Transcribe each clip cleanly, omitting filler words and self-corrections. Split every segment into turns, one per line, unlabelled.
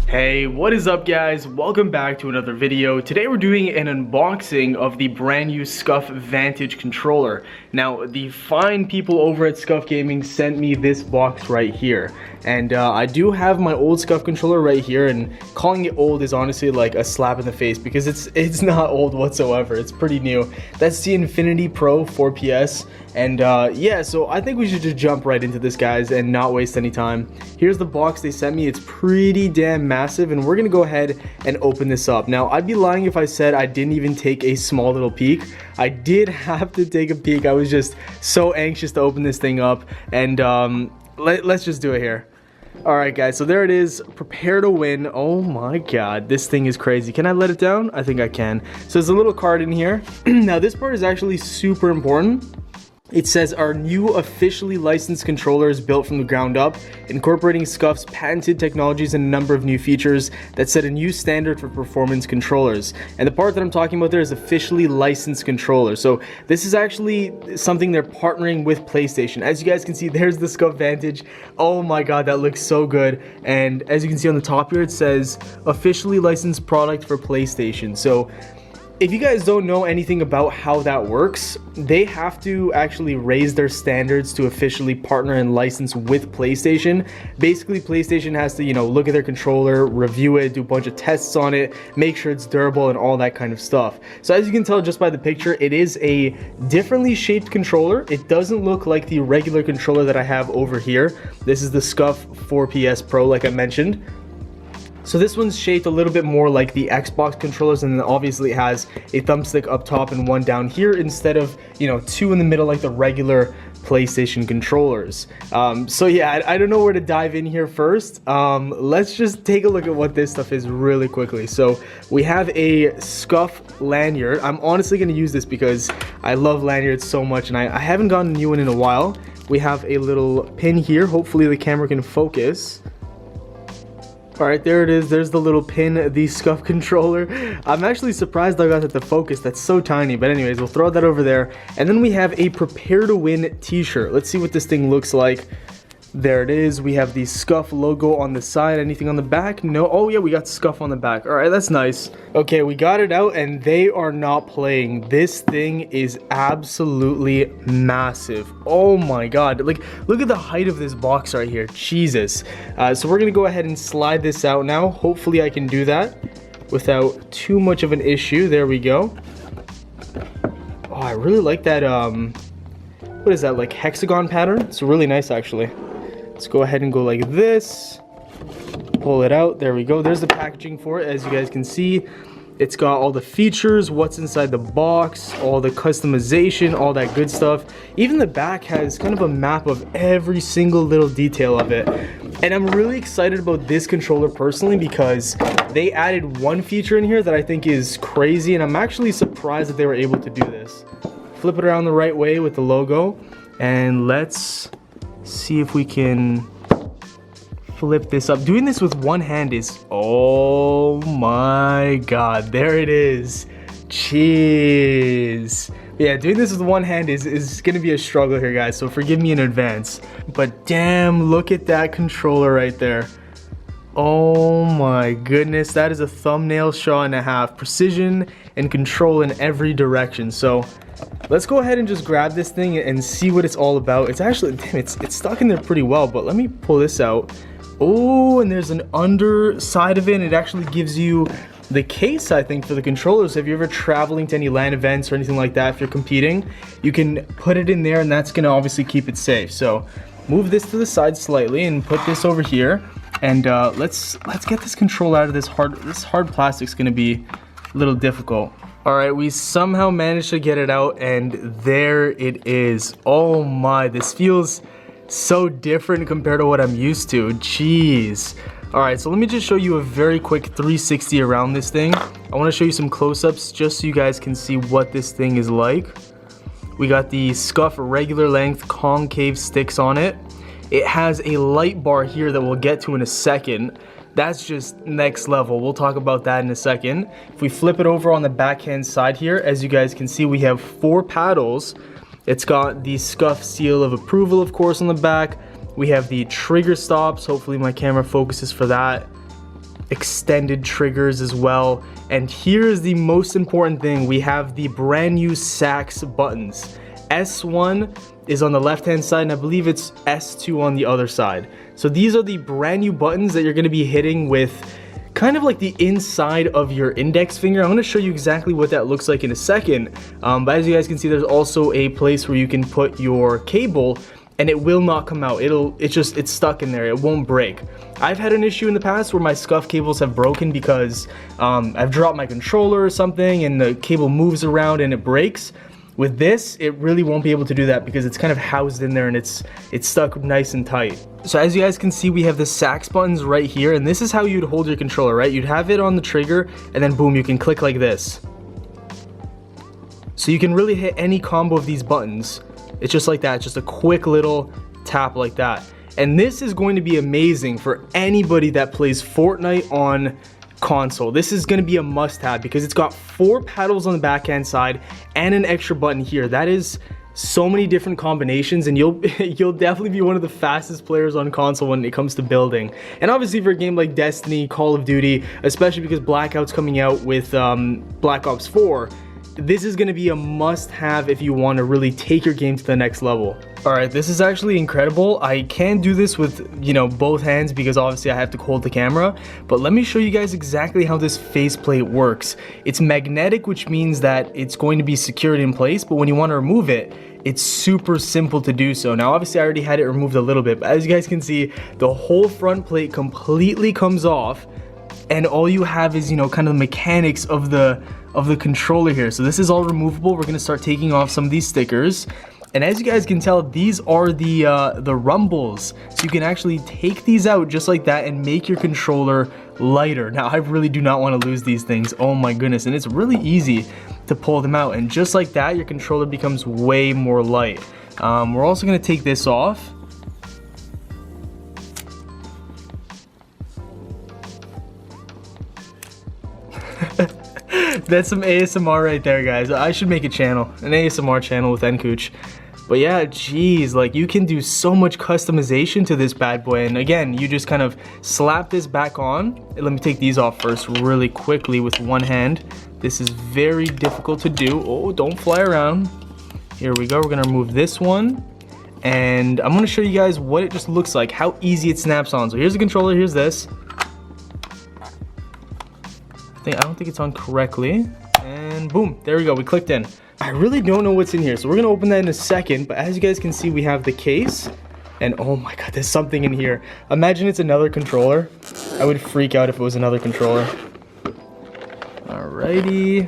Hey, what is up guys? Welcome back to another video. Today we're doing an unboxing of the brand new Scuf Vantage controller. Now, the fine people over at Scuf Gaming sent me this box right here. And I do have my old Scuf controller right here, and calling it old is honestly like a slap in the face because it's not old whatsoever. It's pretty new. That's the Infinity Pro 4PS. And yeah, so I think we should just jump right into this, guys, and not waste any time. Here's the box they sent me. It's pretty damn massive, and we're gonna go ahead and open this up. Now, I'd be lying if I said I didn't even take a small little peek. I did have to take a peek. I was just so anxious to open this thing up, and let's just do it here. Alright guys, so there it is. Prepare to win. Oh my god, this thing is crazy. Can I let it down? I think I can. So there's a little card in here. Now this part is actually super important. It says our new officially licensed controller is built from the ground up, incorporating Scuf's patented technologies and a number of new features that set a new standard for performance controllers. And the part that I'm talking about there is officially licensed controller. So this is actually something they're partnering with PlayStation. As you guys can see, there's the Scuf Vantage. Oh my god, that looks so good. And as you can see on the top here, it says officially licensed product for PlayStation. So if you guys don't know anything about how that works, they have to actually raise their standards to officially partner and license with PlayStation. Basically, PlayStation has to, look at their controller, review it, do a bunch of tests on it, make sure it's durable and all that kind of stuff. So as you can tell just by the picture, it is a differently shaped controller. It doesn't look like the regular controller that I have over here. This is the Scuf 4PS Pro, like I mentioned. So this one's shaped a little bit more like the Xbox controllers, and then obviously it has a thumbstick up top and one down here instead of, two in the middle like the regular PlayStation controllers. So yeah, I don't know where to dive in here first. Let's just take a look at what this stuff is really quickly. So we have a Scuf lanyard. I'm honestly going to use this because I love lanyards so much, and I haven't gotten a new one in a while. We have a little pin here. Hopefully the camera can focus. Alright, there it is. There's the little pin, the Scuf controller. I'm actually surprised I got it to focus. That's so tiny. But anyways, we'll throw that over there. And then we have a Prepare to Win t-shirt. Let's see what this thing looks like. There it is. We have the Scuf logo on the side. Anything on the back? No. Oh yeah, we got Scuf on the back. Alright, that's nice. Okay, we got it out, and they are not playing. This thing is absolutely massive. Oh my god. Like, look at the height of this box right here. Jesus. So we're gonna go ahead and slide this out now. Hopefully I can do that without too much of an issue. There we go. Oh, I really like that, what is that, like hexagon pattern? It's really nice actually. Let's go ahead and go like this, pull it out. There we go. There's the packaging for it. As you guys can see, it's got all the features, what's inside the box, all the customization, all that good stuff. Even the back has kind of a map of every single little detail of it. And I'm really excited about this controller personally because they added one feature in here that I think is crazy, and I'm actually surprised that they were able to do this. Flip it around the right way with the logo, and let's see if we can flip this up. Doing this with one hand is, oh my god, there it is. Jeez. Yeah, doing this with one hand is gonna be a struggle here, guys, so forgive me in advance. But damn, look at that controller right there. Oh my goodness, that is a thumbnail shot and a half. Precision and control in every direction. So let's go ahead and just grab this thing and see what it's all about. It's actually, damn, it's stuck in there pretty well, but let me pull this out. Oh, and there's an underside of it, and it actually gives you the case, I think, for the controllers. If you're ever traveling to any LAN events or anything like that, if you're competing, you can put it in there, and that's gonna obviously keep it safe. So move this to the side slightly and put this over here, and let's get this controller out of this hard plastic's gonna be a little difficult. Alright, we somehow managed to get it out, and there it is. Oh my, this feels so different compared to what I'm used to. Jeez. Alright, so let me just show you a very quick 360 around this thing. I want to show you some close-ups just so you guys can see what this thing is like. We got the Scuf regular length concave sticks on it. It has a light bar here that we'll get to in a second. That's just next level. We'll talk about that in a second. If we flip it over on the backhand side here, as you guys can see, we have 4 paddles It's got the Scuf seal of approval, of course, on the back. We have the trigger stops. Hopefully my camera focuses for that. Extended triggers as well. And here's the most important thing. We have the brand new sax buttons. S1 is on the left hand side, and I believe it's S2 on the other side. So these are the brand new buttons that you're going to be hitting with kind of like the inside of your index finger. I'm going to show you exactly what that looks like in a second. But as you guys can see, there's also a place where you can put your cable and it will not come out. It's stuck in there. It won't break. I've had an issue in the past where my Scuf cables have broken because I've dropped my controller or something and the cable moves around and it breaks. With this, it really won't be able to do that because it's kind of housed in there and it's stuck nice and tight. So as you guys can see, we have the sax buttons right here, and this is how you'd hold your controller, right? You'd have it on the trigger, and then boom, you can click like this. So you can really hit any combo of these buttons. It's just like that, just a quick little tap like that. And this is going to be amazing for anybody that plays Fortnite on console. This is going to be a must-have because it's got 4 paddles on the backhand side and an extra button here. That is so many different combinations, and you'll definitely be one of the fastest players on console when it comes to building. And obviously for a game like Destiny, Call of Duty, especially because Blackout's coming out with Black Ops 4, this is going to be a must-have if you want to really take your game to the next level. Alright, this is actually incredible. I can't do this with, both hands because obviously I have to hold the camera. But let me show you guys exactly how this faceplate works. It's magnetic, which means that it's going to be secured in place, but when you want to remove it, it's super simple to do so. Now, obviously I already had it removed a little bit, but as you guys can see, the whole front plate completely comes off, and all you have is, kind of the mechanics of the controller here. So this is all removable. We're going to start taking off some of these stickers. And as you guys can tell, these are the rumbles. So you can actually take these out just like that and make your controller lighter. Now, I really do not want to lose these things. Oh my goodness. And it's really easy to pull them out. And just like that, your controller becomes way more light. We're also going to take this off. That's some ASMR right there, guys. I should make a channel, an ASMR channel with nKuch. But yeah, geez, like you can do so much customization to this bad boy. And again, you just kind of slap this back on. Let me take these off first really quickly with one hand. This is very difficult to do. Oh, don't fly around. Here we go. We're gonna remove this one. And I'm gonna show you guys what it just looks like, how easy it snaps on. So here's the controller, here's this. I don't think it's on correctly. And boom, there we go, we clicked in. I really don't know what's in here, so we're gonna open that in a second, but as you guys can see, we have the case, and oh my god, there's something in here. Imagine it's another controller. I would freak out if it was another controller. Alrighty.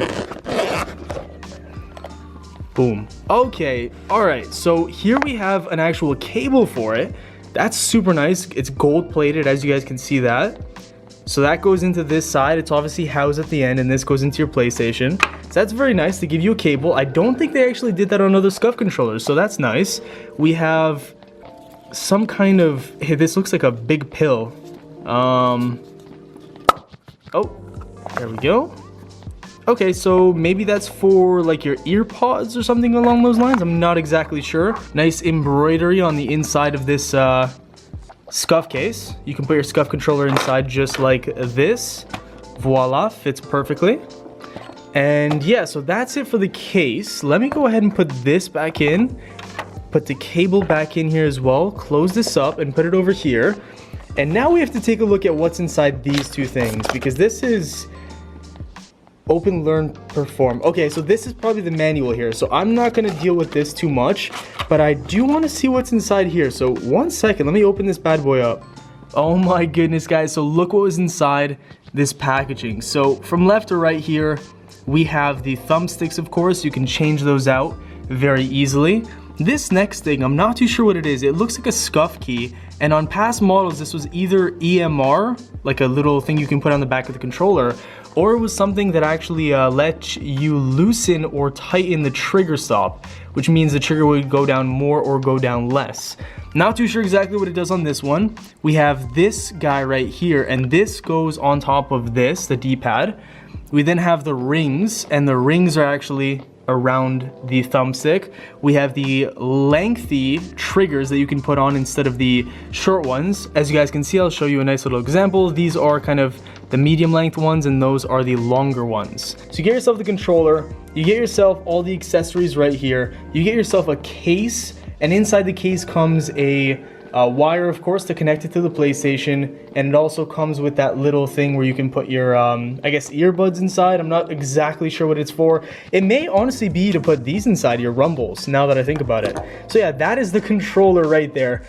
Boom. Okay, alright, so here we have an actual cable for it. That's super nice. It's gold plated, as you guys can see that. So that goes into this side. It's obviously housed at the end, and this goes into your PlayStation. So that's very nice to give you a cable. I don't think they actually did that on other Scuf controllers, so that's nice. We have some kind of, hey, this looks like a big pill. Oh, there we go. Okay, so maybe that's for like your ear pods or something along those lines. I'm not exactly sure. Nice embroidery on the inside of this Scuf case. You can put your Scuf controller inside just like this. Voila, fits perfectly. And yeah, so that's it for the case. Let me go ahead and put this back in. Put the cable back in here as well. Close this up and put it over here. And now we have to take a look at what's inside these two things, because this is Open, Learn, Perform. Okay, so this is probably the manual here, so I'm not going to deal with this too much, but I do want to see what's inside here. So one second, let me open this bad boy up. Oh my goodness, guys, so look what was inside this packaging. So from left to right here, we have the thumbsticks, of course. You can change those out very easily. This next thing, I'm not too sure what it is. It looks like a Scuf key, and on past models, this was either EMR, like a little thing you can put on the back of the controller, or it was something that actually let you loosen or tighten the trigger stop, which means the trigger would go down more or go down less. Not too sure exactly what it does on this one. We have this guy right here, and this goes on top of this, the D-pad. We then have the rings, and the rings are actually around the thumbstick. We have the lengthy triggers that you can put on instead of the short ones. As you guys can see, I'll show you a nice little example. These are kind of the medium length ones, and those are the longer ones. So you get yourself the controller, you get yourself all the accessories right here, you get yourself a case, and inside the case comes a wire, of course, to connect it to the PlayStation, and it also comes with that little thing where you can put your, I guess, earbuds inside. I'm not exactly sure what it's for. It may honestly be to put these inside your rumbles, now that I think about it. So yeah, that is the controller right there.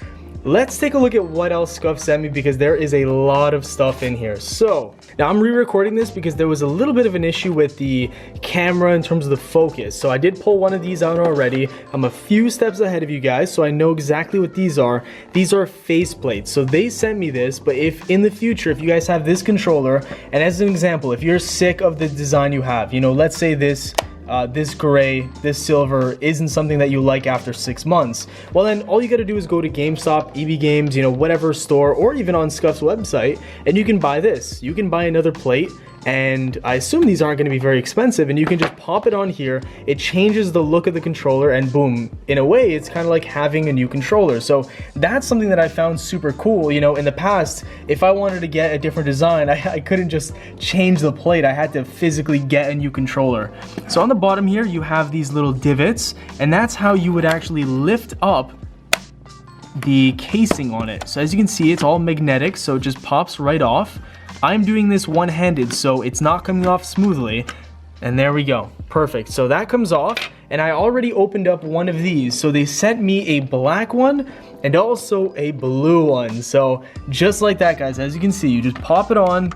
Let's take a look at what else Scuf sent me, because there is a lot of stuff in here. So now I'm re-recording this because there was a little bit of an issue with the camera in terms of the focus. So I did pull one of these out already. I'm a few steps ahead of you guys, so I know exactly what these are. These are faceplates. So they sent me this, but if in the future, if you guys have this controller, and as an example, if you're sick of the design you have, you know, let's say this gray, this silver isn't something that you like after 6 months, well then all you gotta do is go to GameStop, EB Games, you know, whatever store, or even on Scuf's website, and you can buy this. You can buy another plate, and I assume these aren't going to be very expensive, and you can just pop it on here. It changes the look of the controller, and boom, in a way it's kind of like having a new controller. So that's something that I found super cool. You know, in the past, if I wanted to get a different design, I couldn't just change the plate. I had to physically get a new controller. So on the bottom here you have these little divots, and that's how you would actually lift up the casing on it. So as you can see, it's all magnetic, so it just pops right off. I'm doing this one-handed, so it's not coming off smoothly. And there we go. Perfect. So that comes off, and I already opened up one of these. So they sent me a black one and also a blue one. So just like that, guys, as you can see, you just pop it on.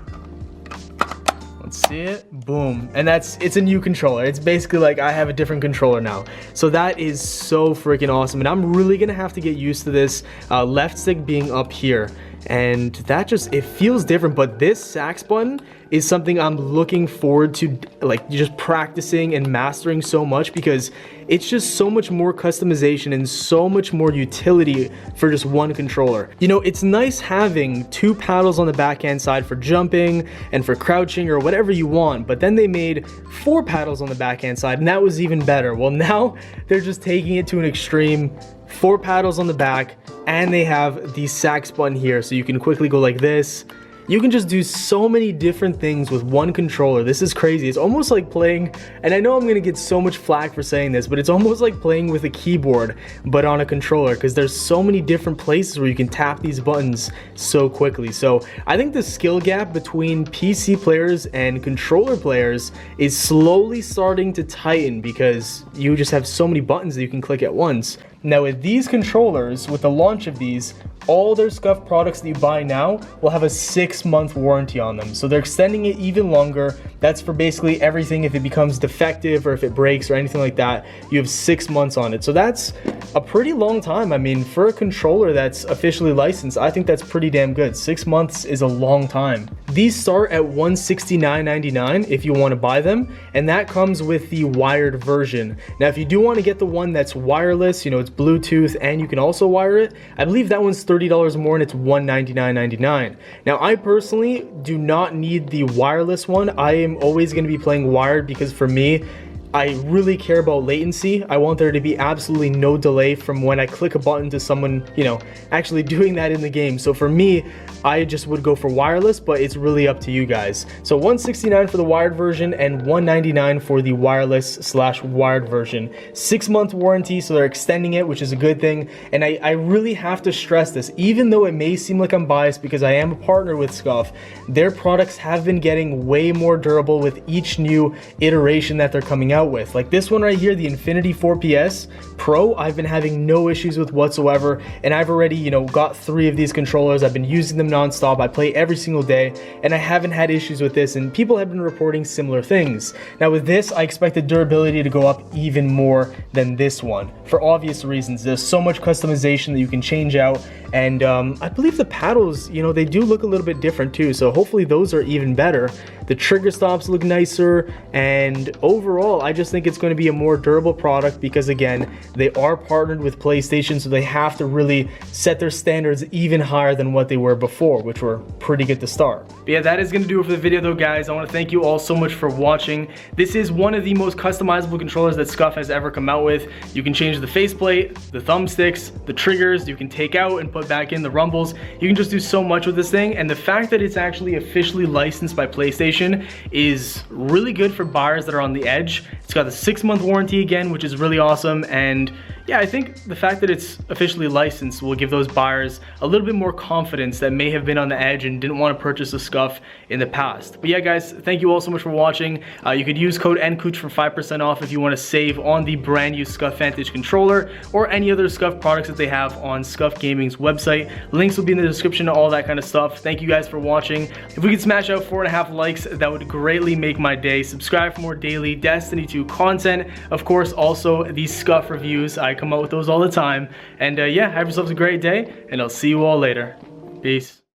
Let's see it. Boom. And it's a new controller. It's basically like I have a different controller now. So that is so freaking awesome. And I'm really going to have to get used to this left stick being up here. And that just, it feels different. But this sax button is something I'm looking forward to, like, just practicing and mastering so much, because it's just so much more customization and so much more utility for just one controller. You know, it's nice having 2 paddles on the backhand side for jumping and for crouching or whatever you want, but then they made 4 paddles on the backhand side, and that was even better. Well, now they're just taking it to an extreme. 4 paddles on the back, and they have the sax button here, so you can quickly go like this. You can just do so many different things with one controller. This is crazy. It's almost like playing, and I know I'm gonna get so much flack for saying this, but it's almost like playing with a keyboard but on a controller, because there's so many different places where you can tap these buttons so quickly. So I think the skill gap between PC players and controller players is slowly starting to tighten, because you just have so many buttons that you can click at once. Now with these controllers, with the launch of these, all their Scuf products that you buy now will have a 6-month warranty on them. So they're extending it even longer. That's for basically everything. If it becomes defective or if it breaks or anything like that, you have 6 months on it. So that's a pretty long time. I mean, for a controller that's officially licensed, I think that's pretty damn good. 6 months is a long time. These start at $169.99 if you want to buy them, and that comes with the wired version. Now, if you do want to get the one that's wireless, you know, it's Bluetooth and you can also wire it, I believe that one's $30 more and it's $199.99. Now, I personally do not need the wireless one. I am always going to be playing wired, because for me, I really care about latency. I want there to be absolutely no delay from when I click a button to someone, you know, actually doing that in the game. So for me, I just would go for wireless, but it's really up to you guys. So $169 for the wired version and $199 for the wireless/wired version. 6-month warranty, so they're extending it, which is a good thing. And I really have to stress this, even though it may seem like I'm biased because I am a partner with Scuf, their products have been getting way more durable with each new iteration that they're coming out with. Like this one right here, the Infinity 4PS Pro, I've been having no issues with whatsoever, and I've already, you know, got 3 of these controllers. I've been using them non-stop. I play every single day, and I haven't had issues with this, and people have been reporting similar things. Now with this, I expect the durability to go up even more than this one, for obvious reasons. There's so much customization that you can change out, and I believe the paddles, you know, they do look a little bit different too, so hopefully those are even better. The trigger stops look nicer, and overall, I just think it's going to be a more durable product because, again, they are partnered with PlayStation, so they have to really set their standards even higher than what they were before, which were pretty good to start. But yeah, that is going to do it for the video though, guys. I want to thank you all so much for watching. This is one of the most customizable controllers that Scuf has ever come out with. You can change the faceplate, the thumbsticks, the triggers, you can take out and put back in the rumbles. You can just do so much with this thing, and the fact that it's actually officially licensed by PlayStation is really good for buyers that are on the edge. It's got a 6-month warranty again, which is really awesome, and yeah, I think the fact that it's officially licensed will give those buyers a little bit more confidence that may have been on the edge and didn't want to purchase a Scuf in the past. But yeah, guys, thank you all so much for watching. You could use code nKuch for 5% off if you want to save on the brand new Scuf Vantage controller or any other Scuf products that they have on Scuf Gaming's website. Links will be in the description, all that kind of stuff. Thank you guys for watching. If we could smash out 4.5 likes, that would greatly make my day. Subscribe for more daily Destiny 2 content. Of course, also these Scuf reviews. I come out with those all the time. And yeah, have yourselves a great day, and I'll see you all later. Peace.